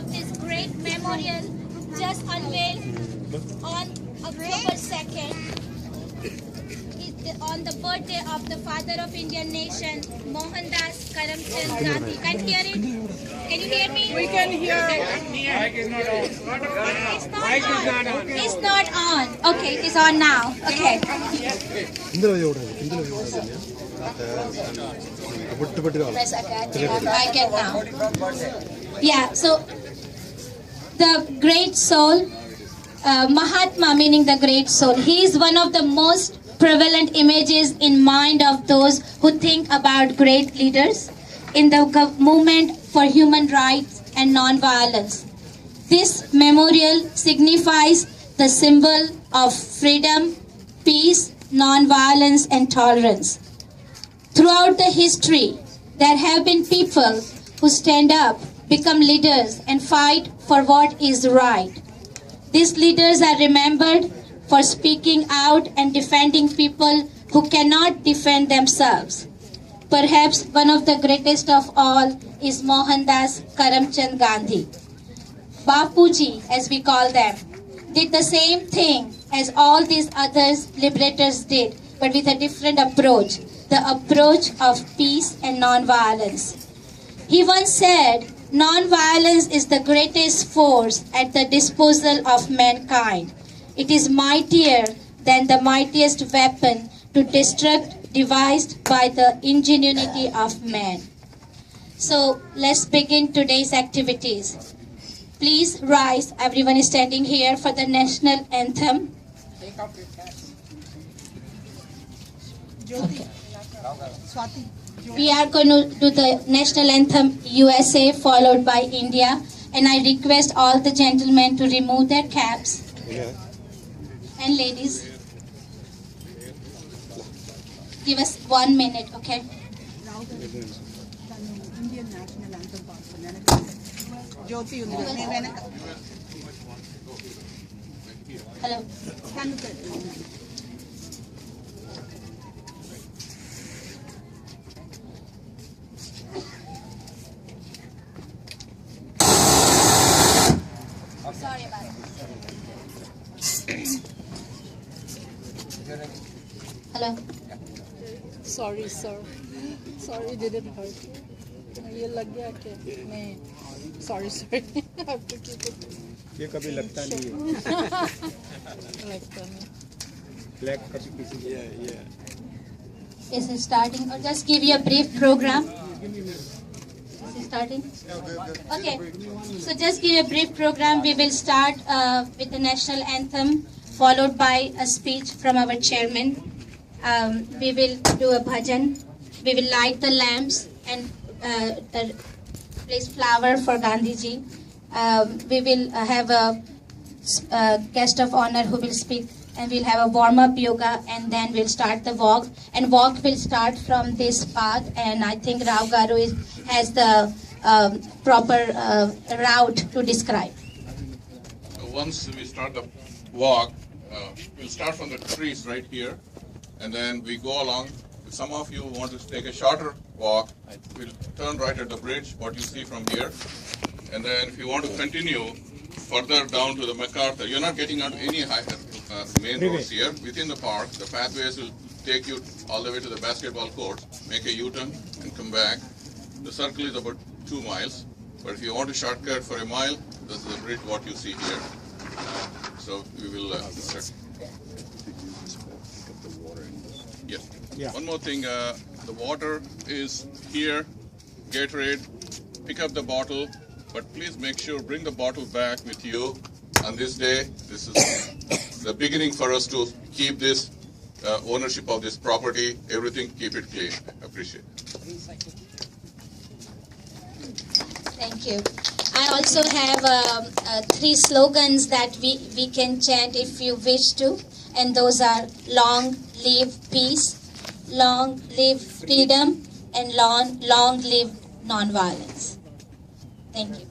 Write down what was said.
of this great memorial just unveiled on October 2nd, on the birthday of the father of Indian nation, Mohandas Karamchand Gandhi. Can't hear it? Can you hear me? We can hear. Mic is not on. It's not Mic is on. not on. It's not on. Okay, it's on now. Okay. Press I get now. Yeah, so the great soul, Mahatma meaning the great soul, he is one of the most prevalent images in mind of those who think about great leaders in the movement for human rights and non-violence. This memorial signifies the symbol of freedom, peace, non-violence and tolerance. Throughout the history, there have been people who stand up, become leaders and fight for what is right. These leaders are remembered for speaking out and defending people who cannot defend themselves. Perhaps one of the greatest of all is Mohandas Karamchand Gandhi. Bapuji, as we call them, did the same thing as all these others liberators did, but with a different approach, the approach of peace and non-violence. He once said, "Non-violence is the greatest force at the disposal of mankind. It is mightier than the mightiest weapon to destruct devised by the ingenuity of man." So let's begin today's activities. Please rise. Everyone is standing here for the national anthem. Take off your cap. Jyoti. Swati. We are going to do the national anthem USA followed by India, and I request all the gentlemen to remove their caps. And ladies, give us 1 minute, okay? Indian national anthem పాడుతున్నాను. జ్యోతి ఉంది కదా, నేను వెనక Hello. కన్ను పెట్టు. Sorry about it. Hello. Sorry, sir. Sorry, didn't hurt you. ये लग गया क्या? नहीं. Sorry, sorry. I have to keep it. ये कभी लगता नहीं है. लगता नहीं. Black कभी किसी को. Is it starting? Or just give you a brief program? Is it starting? Okay. So just give you a brief program. We will start with the national anthem, followed by a speech from our chairman. We will do a bhajan. We will light the lamps and place flower for Gandhiji. We will have a guest of honor who will speak, and we'll have a warm-up yoga, and then we'll start the walk. And walk will start from this path, and I think Rao Garu has the proper route to describe. Once we start the walk, we'll start from the trees right here, and then we go along. If some of you want to take a shorter walk, we'll turn right at the bridge, what you see from here. And then if you want to continue further down to the MacArthur, you're not getting onto any main roads here. Within the park, the pathways will take you all the way to the basketball court, make a U-turn and come back. The circle is about 2 miles, but if you want to shortcut for a mile, this is the bridge what you see here. So we will start. Yes. Yeah. One more thing, the water is here, Gatorade, pick up the bottle, but please make sure, bring the bottle back with you on this day. This is the beginning for us to keep this ownership of this property, everything, keep it clean. I appreciate it. Thank you. I also have 3 slogans that we can chant if you wish to, and those are long live peace, long live freedom, and long live non-violence. Thank you.